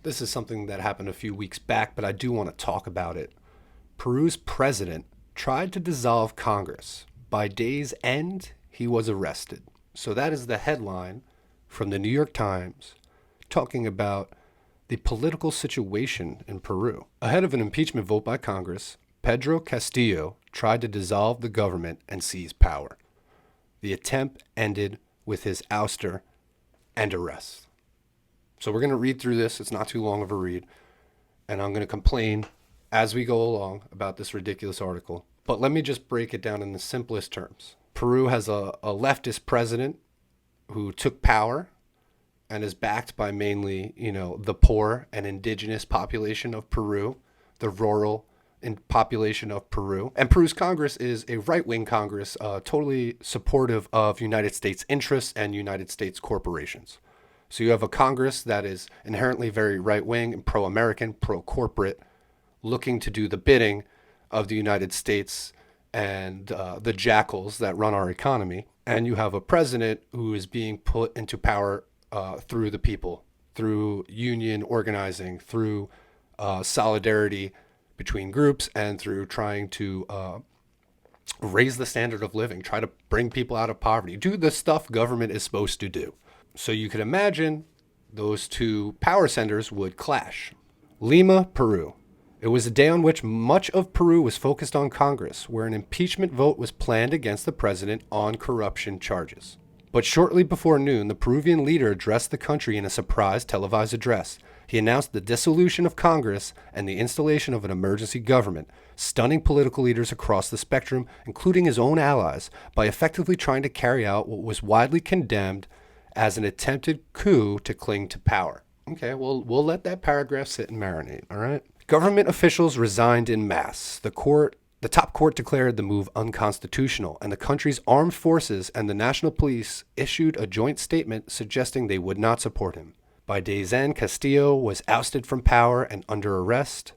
This is something that happened a few weeks back, but I do want to talk about it. Peru's president tried to dissolve Congress. By day's end, he was arrested. So that is the headline from the New York Times talking about the political situation in Peru. Ahead of an impeachment vote by Congress, Pedro Castillo tried to dissolve the government and seize power. The attempt ended with his ouster and arrest. So we're going to read through this. It's not too long of a read. And I'm going to complain as we go along about this ridiculous article. But let me just break it down in the simplest terms. Peru has a leftist president who took power and is backed by mainly, the poor and indigenous population of Peru, the rural population of Peru. And Peru's Congress is a right-wing Congress, totally supportive of United States interests and United States corporations. So you have a Congress that is inherently very right-wing and pro-American, pro-corporate, looking to do the bidding of the United States and the jackals that run our economy. And you have a president who is being put into power through the people, through union organizing, through solidarity between groups, and through trying to raise the standard of living, try to bring people out of poverty, do the stuff government is supposed to do. So you could imagine those two power centers would clash. Lima, Peru. It was a day on which much of Peru was focused on Congress, where an impeachment vote was planned against the president on corruption charges. But shortly before noon, the Peruvian leader addressed the country in a surprise televised address. He announced the dissolution of Congress and the installation of an emergency government, stunning political leaders across the spectrum, including his own allies, by effectively trying to carry out what was widely condemned as an attempted coup to cling to power. Okay, well, we'll let that paragraph sit and marinate, all right? Government officials resigned en masse. The top court declared the move unconstitutional, and the country's armed forces and the national police issued a joint statement suggesting they would not support him. By day's end, Castillo was ousted from power and under arrest.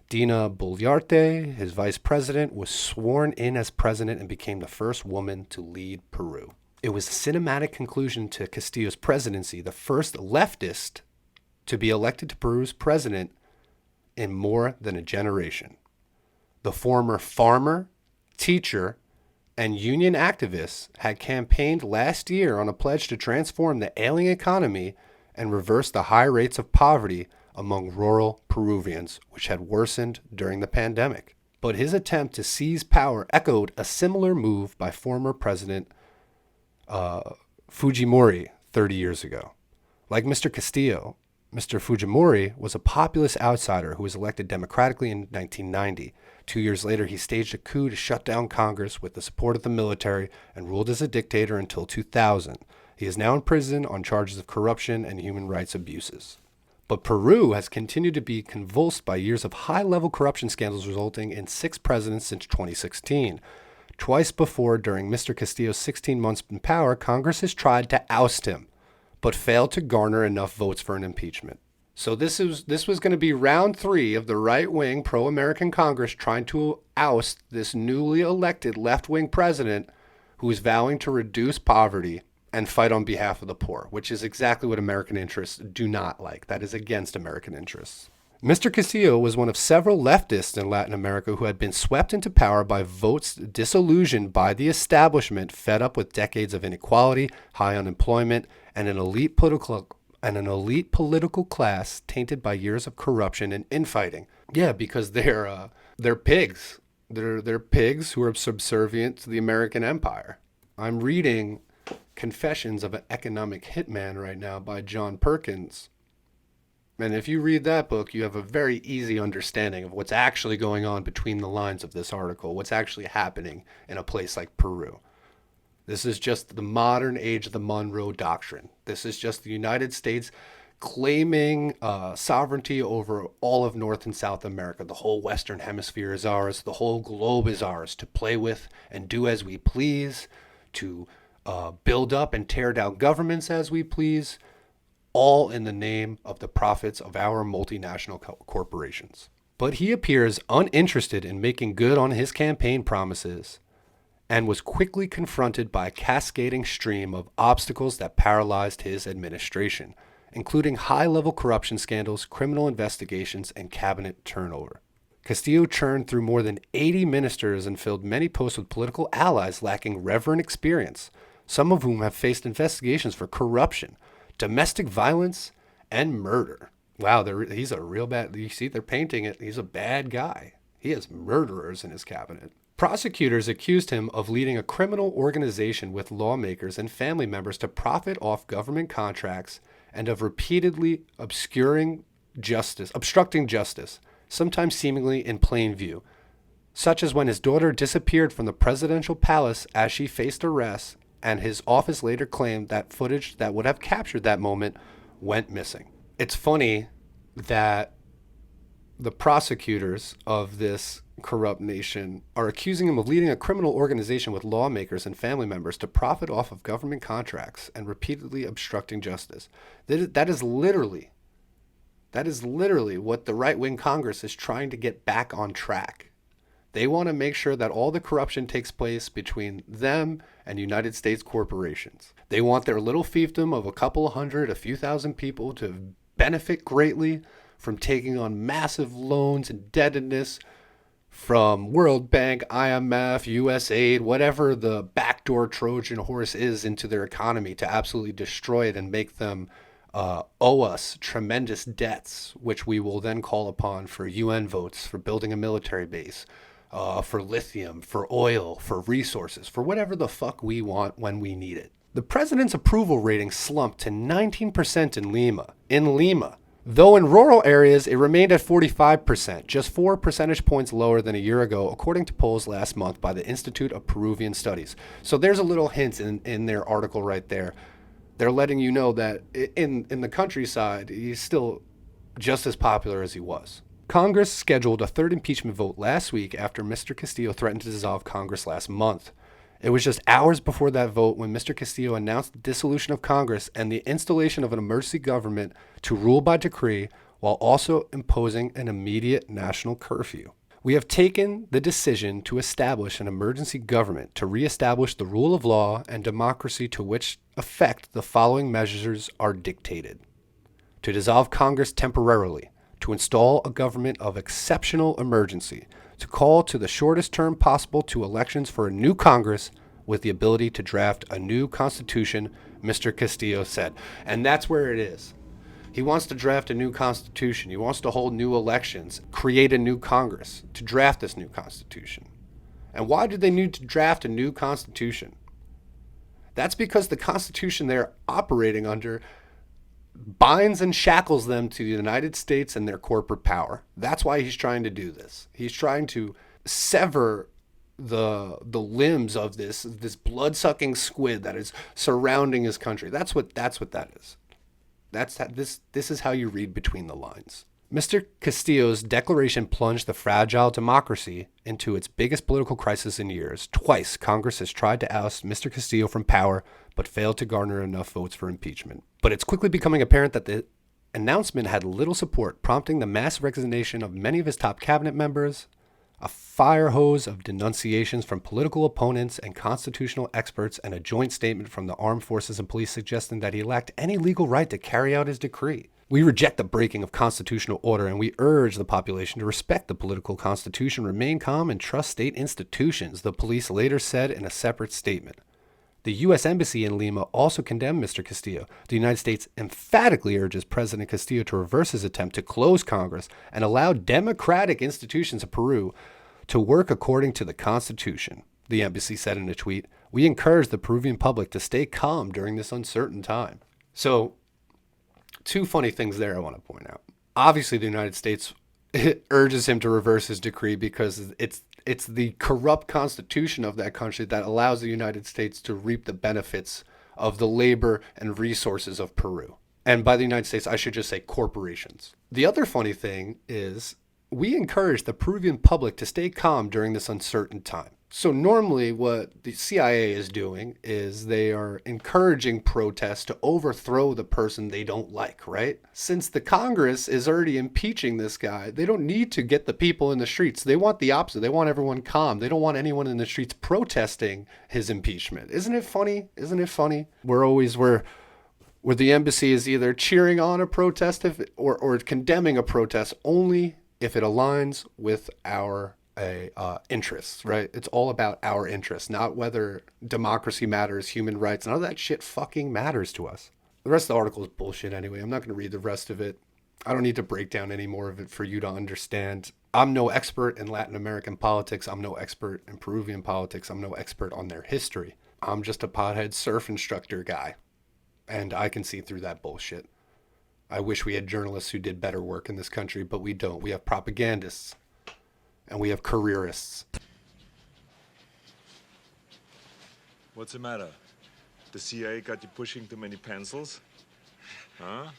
Dina Boluarte, his vice president, was sworn in as president and became the first woman to lead Peru. It was a cinematic conclusion to Castillo's presidency, the first leftist to be elected to Peru's president in more than a generation. The former farmer, teacher, and union activist had campaigned last year on a pledge to transform the ailing economy and reverse the high rates of poverty among rural Peruvians, which had worsened during the pandemic. But his attempt to seize power echoed a similar move by former President Fujimori 30 years ago. Like Mr. Castillo, Mr. Fujimori was a populist outsider who was elected democratically in 1990. 2 years later, he staged a coup to shut down Congress with the support of the military and ruled as a dictator until 2000. He is now in prison on charges of corruption and human rights abuses. But Peru has continued to be convulsed by years of high-level corruption scandals resulting in 6 presidents since 2016. Twice before, during Mr. Castillo's 16 months in power, Congress has tried to oust him, but failed to garner enough votes for an impeachment. So this was going to be round 3 of the right-wing pro-American Congress trying to oust this newly elected left-wing president who is vowing to reduce poverty and fight on behalf of the poor, which is exactly what American interests do not like. That is against American interests. Mr. Castillo was one of several leftists in Latin America who had been swept into power by votes disillusioned by the establishment, fed up with decades of inequality, high unemployment, and an elite political class tainted by years of corruption and infighting. Yeah, because they're pigs. They're pigs who are subservient to the American empire. I'm reading Confessions of an Economic Hitman right now by John Perkins. And if you read that book, you have a very easy understanding of what's actually going on between the lines of this article, what's actually happening in a place like Peru. This is just the modern age of the Monroe Doctrine. This is just the United States claiming sovereignty over all of North and South America. The whole Western Hemisphere is ours. The whole globe is ours to play with and do as we please, to build up and tear down governments as we please, all in the name of the profits of our multinational corporations. But he appears uninterested in making good on his campaign promises and was quickly confronted by a cascading stream of obstacles that paralyzed his administration, including high-level corruption scandals, criminal investigations, and cabinet turnover. Castillo churned through more than 80 ministers and filled many posts with political allies lacking reverent experience, some of whom have faced investigations for corruption, domestic violence, and murder. Wow, he's a real bad... You see, they're painting it. He's a bad guy. He has murderers in his cabinet. Prosecutors accused him of leading a criminal organization with lawmakers and family members to profit off government contracts and of repeatedly obstructing justice, sometimes seemingly in plain view, such as when his daughter disappeared from the presidential palace as she faced arrest, and his office later claimed that footage that would have captured that moment went missing. It's funny that the prosecutors of this corrupt nation are accusing him of leading a criminal organization with lawmakers and family members to profit off of government contracts and repeatedly obstructing justice. That is literally what the right-wing Congress is trying to get back on track. They want to make sure that all the corruption takes place between them and United States corporations. They want their little fiefdom of a couple hundred, a few thousand people to benefit greatly from taking on massive loans and indebtedness from World Bank, IMF, USAID, whatever the backdoor Trojan horse is into their economy to absolutely destroy it and make them owe us tremendous debts, which we will then call upon for UN votes, for building a military base, for lithium, for oil, for resources, for whatever the fuck we want when we need it. The president's approval rating slumped to 19% in Lima. Though in rural areas, it remained at 45%, just 4 percentage points lower than a year ago, according to polls last month by the Institute of Peruvian Studies. So there's a little hint in their article right there. They're letting you know that in the countryside, he's still just as popular as he was. Congress scheduled a third impeachment vote last week after Mr. Castillo threatened to dissolve Congress last month. It was just hours before that vote when Mr. Castillo announced the dissolution of Congress and the installation of an emergency government to rule by decree while also imposing an immediate national curfew. We have taken the decision to establish an emergency government to reestablish the rule of law and democracy, to which effect the following measures are dictated: to dissolve Congress temporarily, to install a government of exceptional emergency, to call to the shortest term possible to elections for a new Congress with the ability to draft a new constitution, Mr. Castillo said. And that's where it is. He wants to draft a new constitution. He wants to hold new elections, create a new Congress to draft this new constitution. And why did they need to draft a new constitution? That's because the constitution they're operating under binds and shackles them to the United States and their corporate power. That's why he's trying to do this. He's trying to sever the limbs of this blood-sucking squid that is surrounding his country. That's what that is. This is how you read between the lines. Mr. Castillo's declaration plunged the fragile democracy into its biggest political crisis in years. Twice, Congress has tried to oust Mr. Castillo from power, but failed to garner enough votes for impeachment. But it's quickly becoming apparent that the announcement had little support, prompting the mass resignation of many of his top cabinet members, a fire hose of denunciations from political opponents and constitutional experts, and a joint statement from the armed forces and police suggesting that he lacked any legal right to carry out his decree. We reject the breaking of constitutional order, and we urge the population to respect the political constitution, remain calm, and trust state institutions, the police later said in a separate statement. The U.S. Embassy in Lima also condemned Mr. Castillo. The United States emphatically urges President Castillo to reverse his attempt to close Congress and allow democratic institutions of Peru to work according to the Constitution. The embassy said in a tweet, "We encourage the Peruvian public to stay calm during this uncertain time." So, two funny things there I want to point out. Obviously, the United States urges him to reverse his decree because it's the corrupt constitution of that country that allows the United States to reap the benefits of the labor and resources of Peru. And by the United States, I should just say corporations. The other funny thing is we encourage the Peruvian public to stay calm during this uncertain time. So normally what the CIA is doing is they are encouraging protests to overthrow the person they don't like, right? Since the Congress is already impeaching this guy, they don't need to get the people in the streets. They want the opposite. They want everyone calm. They don't want anyone in the streets protesting his impeachment. Isn't it funny? Isn't it funny? We're where the embassy is either cheering on a protest or condemning a protest only if it aligns with our interests, right? It's all about our interests, not whether democracy matters, human rights, none of that shit fucking matters to us. The rest of the article is bullshit anyway. I'm not going to read the rest of it. I don't need to break down any more of it for you to understand. I'm no expert in Latin American politics. I'm no expert in Peruvian politics. I'm no expert on their history. I'm just a pothead surf instructor guy. And I can see through that bullshit. I wish we had journalists who did better work in this country, but we don't. We have propagandists and we have careerists. What's the matter? The CIA got you pushing too many pencils? Huh?